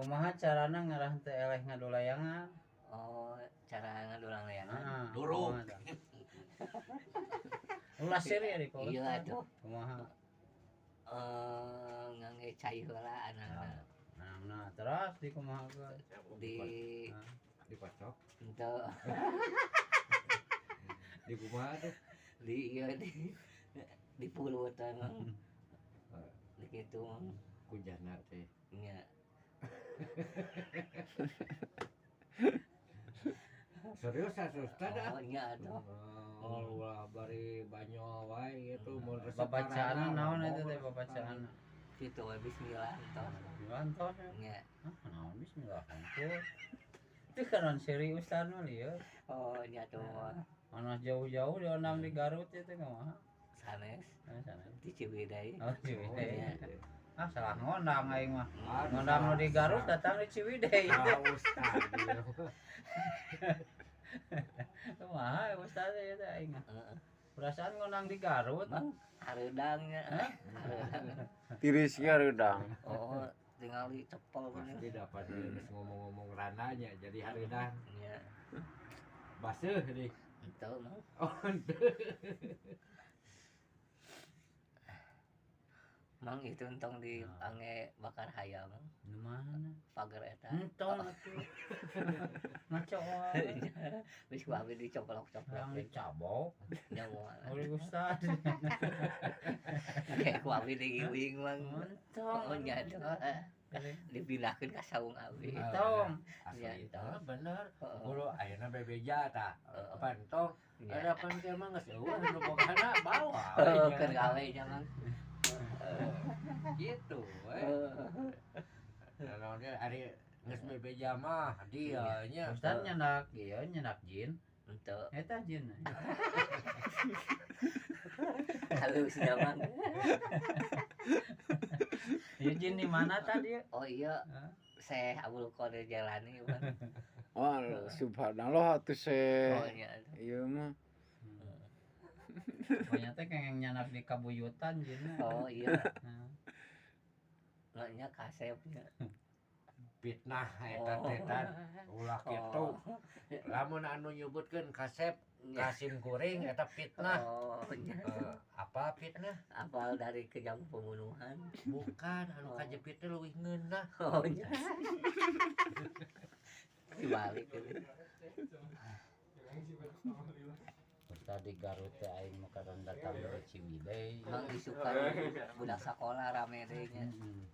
Kumaha carana ngarah teh eleh ngadolayangan? Oh, cara ngadulang layangan. Nah, Durung. kumaha tah? Ulah seri di kalau Iya atuh. kumaha? Ngangge cai heula anak-anak. Nah, terus di kumaha ke? Di dipacok ento di kumaha tuh di ieu di pulutan Mang. Di kitu Mang. kujana teh Nya. serius asusta dah Oh nya atuh. ulah bari banyo wae gitu mun Babacaan naon eta teh babacaan? Kitu we bismillah entos. Lantos ya. Nya. Naon bismillah hungkul. Itu kan serius tanu lieu. Oh nya tuh. Mana jauh-jauh di ondam di Garut itu kumaha? Sanes Sana. di Ciwidey. Oh, Ciwidey. Nya. Ah, salah ngondam aing mah. Ngondam nu di Garut datang di Ciwidey. Ustaz Kumaha Ustaz ya teh aing mah. Heeh. Perasaan ngondam di Garut. Mang hareudangnya. Tiris ge redang. Oh, tinggal dicepol pasti bener. dapat geus ngomong-ngomong rananya jadi hareunang Nya. baseuh deui Ento Mang. oh henteu Mang itu entong dipange bakar hayam Nu mana? pagar eta. Entong atuh. Ngaco wae. Wis ku abi dicoplok-coplok Yang dicabok nya moal. oleh Ustaz. Kayak ku abi digiwing Mang. Oh Entong. nya tuh. Dipindahkeun ka saung abi. Entong. asli Nya, tah bener Heeh. kudu ayeuna bebeja tah Heeh. apa entong Nya. ada pan teh mah geus eueuh nu bogana bawa Keur gawe jangan. gitu we naonnya ari geus bebeja mah dia nya Ustaz nyendak ieu nyendak jin. Ento Eta jin. halus nya Mang. Ieu jin di mana tadi? Oh iya, Syekh Abdul Qadir Jalani Mang. Wah, subhanallah atuh se. Oh nya. Ieu mah Banyak teh kengeng nyanak di kabuyutan jinna. Oh iya, Nah, nya kasepnya. fitnah eta teh tan ulah kitu lamun anu nyebutkeun kasep Kasim kuring eta fitnah Oh nya. apa fitnah Apal dari kejam pembunuhan. bukan anu kajepit teh leuwih ngeunah Oh nya. Dibalik gitu. Ustaz di Garut teh aing mah kadang datang dari Ciwidey. Mang disukan budak sekolah rame deh nya. Hmm.